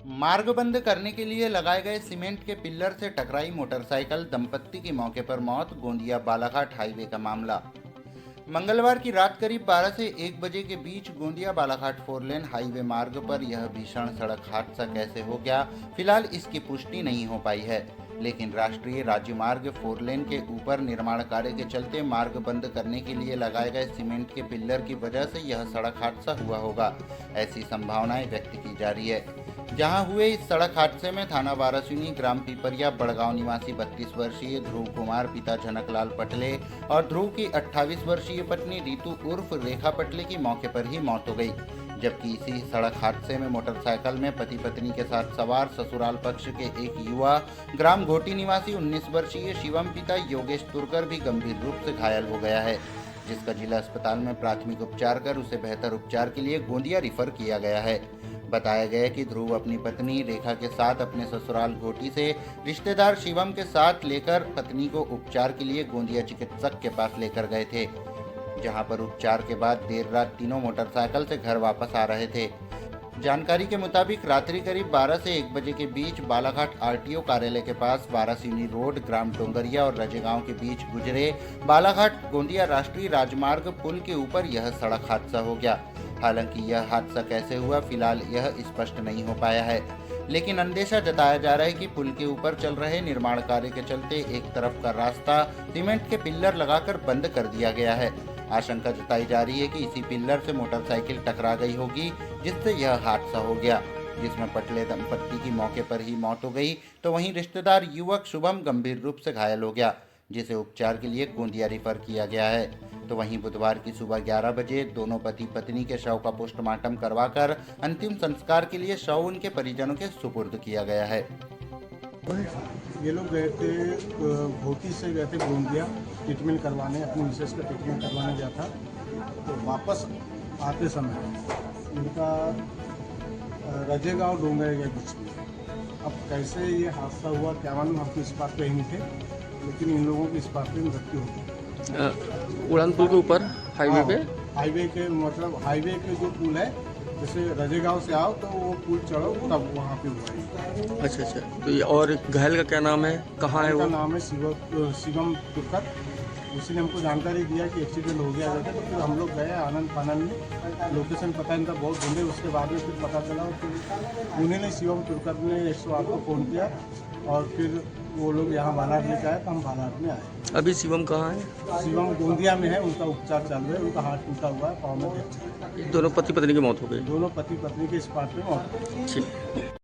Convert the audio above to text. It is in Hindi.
मार्ग बंद करने के लिए लगाए गए सीमेंट के पिल्लर से टकराई मोटरसाइकिल, दंपत्ति की मौके पर मौत। गोंदिया बालाघाट हाईवे का मामला। मंगलवार की रात करीब 12 से 1 बजे के बीच गोंदिया बालाघाट 4 लेन हाईवे मार्ग पर यह भीषण सड़क हादसा कैसे हो गया, फिलहाल इसकी पुष्टि नहीं हो पाई है। लेकिन राष्ट्रीय राज्य मार्ग 4 लेन के ऊपर निर्माण कार्य के चलते मार्ग बंद करने के लिए लगाए गए सीमेंट के पिल्लर की वजह से यह सड़क हादसा हुआ होगा, ऐसी संभावनाएं व्यक्त की जा रही है। जहां हुए इस सड़क हादसे में थाना वारासिनी, ग्राम पीपरिया, बड़गांव निवासी 32 वर्षीय ध्रुव कुमार, पिता जनकलाल पटले और ध्रुव की 28 वर्षीय पत्नी रीतू उर्फ रेखा पटले की मौके पर ही मौत हो गई। जबकि इसी सड़क हादसे में मोटरसाइकिल में पति पत्नी के साथ सवार ससुराल पक्ष के एक युवा, ग्राम घोटी निवासी 19 वर्षीय शिवम, पिता योगेश तुरकर भी गंभीर रूप से घायल हो गया है, जिसका जिला अस्पताल में प्राथमिक उपचार कर उसे बेहतर उपचार के लिए गोंदिया रिफर किया गया है। बताया गया कि ध्रुव अपनी पत्नी रेखा के साथ अपने ससुराल घोटी से रिश्तेदार शिवम के साथ लेकर पत्नी को उपचार के लिए गोंदिया चिकित्सक के पास लेकर गए थे, जहां पर उपचार के बाद देर रात तीनों मोटरसाइकिल से घर वापस आ रहे थे। जानकारी के मुताबिक रात्रि करीब 12 से 1 बजे के बीच बालाघाट आरटीओ कार्यालय के पास वारासिनी रोड, ग्राम टोंगरिया और रजेगांव के बीच गुजरे बालाघाट गोंदिया राष्ट्रीय राजमार्ग पुल के ऊपर यह सड़क हादसा हो गया। हालांकि यह हादसा कैसे हुआ, फिलहाल यह स्पष्ट नहीं हो पाया है, लेकिन अंदेशा जताया जा रहा है कि पुल के ऊपर चल रहे निर्माण कार्य के चलते एक तरफ का रास्ता सीमेंट के पिल्लर लगाकर बंद कर दिया गया है। आशंका जताई जा रही है कि इसी पिल्लर से मोटरसाइकिल टकरा गई होगी, जिससे यह हादसा हो गया, जिसमें पटले दंपत्ति की मौके पर ही मौत हो गई, तो वहीं रिश्तेदार युवक शुभम गंभीर रूप से घायल हो गया, जिसे उपचार के लिए गोंदिया रिफर किया गया है। तो वहीं बुधवार की सुबह 11 बजे दोनों पति पत्नी के शव का पोस्टमार्टम करवाकर अंतिम संस्कार के लिए शव उनके परिजनों के सुपुर्द किया गया है। ये लोग गए थे घोटी से गए थे गोंदिया ट्रीटमेंट करवाने, अपनी मिसेस का ट्रीटमेंट करवाने गया था। तो वापस आते समय इनका रजेगांव डोंगरे के बीच में, अब कैसे ये हादसा हुआ क्या मालूम, हम तो इस बात पे ही नहीं थे, लेकिन इन लोगों की इस बात पे मृत्यु हो गई। उड़ान पुल के ऊपर हाईवे पे, हाईवे के मतलब हाईवे के जो पुल है, जैसे रजेगांव से आओ तो वो पुल चढ़ो तब वहाँ पे हुआ है। अच्छा। तो ये और घायल का क्या नाम है, कहाँ है वो? नाम है शिवम तुरकर। उसी ने हमको जानकारी दिया कि एक्सीडेंट हो गया था, तो फिर हम लोग गए आनंद फानंद में, लोकेशन पता इनका बहुत ढूंढे, उसके बाद में फिर पता चला, फिर उन्हीं ने शिवम तुरकर ने 108 को फ़ोन किया और फिर वो लोग यहाँ बालाघाट लेकर आए, तो हम बालाघाट में आए। अभी शिवम कहाँ है? शिवम गोंदिया में है, उनका उपचार चालू है, उनका हाथ टूटा हुआ है, पाँव में फ्रैक्चर है। दोनों पति पत्नी की मौत हो गई। दोनों पति पत्नी के स्पॉट पे मौत हो गई। ठीक।